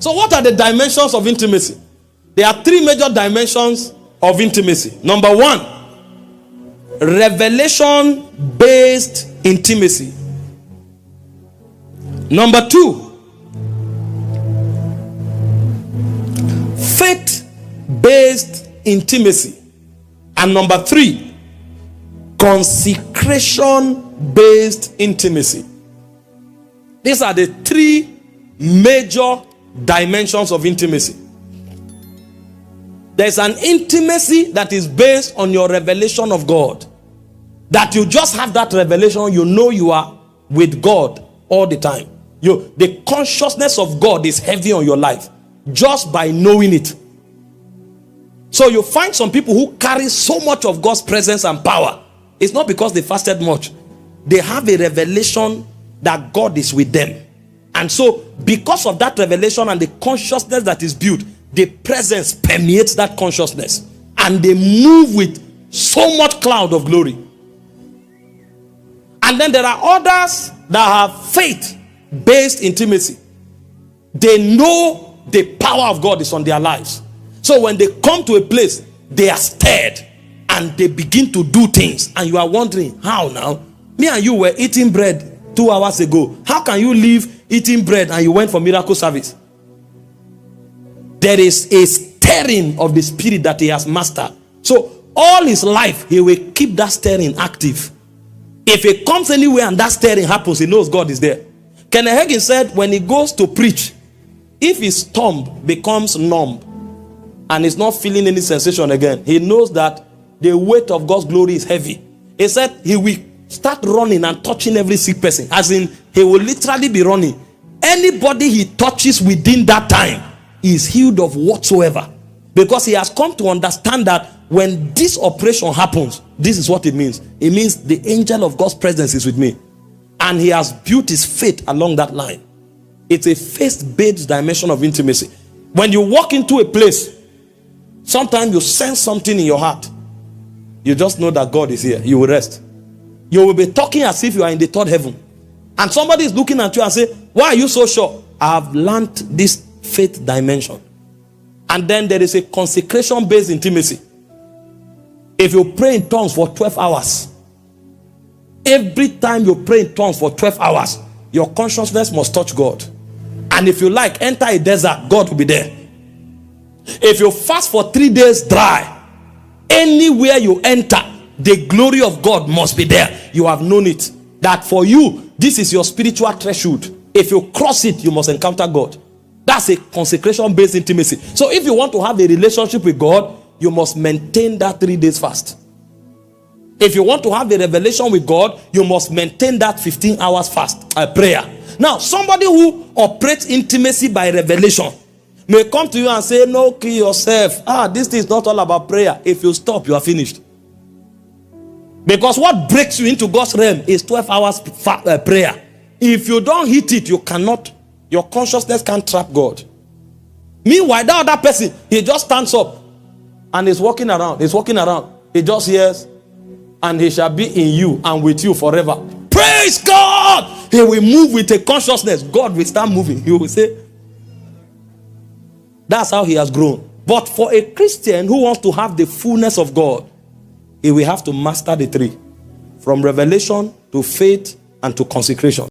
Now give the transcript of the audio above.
So what are the dimensions of intimacy? There are three major dimensions of intimacy. Number one, revelation-based intimacy. Number two, faith-based intimacy. And number three, consecration-based intimacy. These are the three major dimensions of intimacy. There's an intimacy that is based on your revelation of God. That you just have that revelation, you know you are with God all the time. The consciousness of God is heavy on your life just by knowing it. So you find some people who carry so much of God's presence and power. It's not because they fasted much. They have a revelation that God is with them. And so because of that revelation and the consciousness that is built, the presence permeates that consciousness. And they move with so much cloud of glory. And then there are others that have faith-based intimacy. They know the power of God is on their lives. So when they come to a place, they are stirred and they begin to do things. And you are wondering, how now? Me and you were eating bread 2 hours ago. How can you leave eating bread and you went for miracle service? There is a stirring of the spirit that he has mastered. So all his life, he will keep that stirring active. If he comes anywhere and that stirring happens, he knows God is there. Kenneth Hagin said when he goes to preach, if his thumb becomes numb and he's not feeling any sensation again, he knows that the weight of God's glory is heavy. He said he will start running and touching every sick person. As in, he will literally be running. Anybody he touches within that time is healed of whatsoever. Because he has come to understand that when this operation happens, this is what it means. It means the angel of God's presence is with me. And he has built his faith along that line. It's a faith-based dimension of intimacy. When you walk into a place, sometimes you sense something in your heart. You just know that God is here. You will rest. You will be talking as if you are in the third heaven. And somebody is looking at you and say, why are you so sure? I have learned this faith dimension. And then there is a consecration-based intimacy. If you pray in tongues for 12 hours, every time you pray in tongues for 12 hours, your consciousness must touch God. And if you like, enter a desert, God will be there. If you fast for 3 days dry, anywhere you enter, the glory of God must be there. You have known it. That for you, this is your spiritual threshold. If you cross it, you must encounter God. That's a consecration-based intimacy. So if you want to have a relationship with God, you must maintain that 3 days fast. If you want to have a revelation with God, you must maintain that 15 hours fast, prayer. Now, somebody who operates intimacy by revelation may come to you and say, no, kill yourself. This is not all about prayer. If you stop, you are finished. Because what breaks you into God's realm is 12 hours prayer. If you don't hit it, you cannot, your consciousness can't trap God. Meanwhile, that other person, he just stands up and is walking around. He's walking around. He just hears, and he shall be in you and with you forever. Praise God! He will move with a consciousness. God will start moving. He will say, that's how he has grown. But for a Christian who wants to have the fullness of God, he will have to master the three. From revelation to faith and to consecration.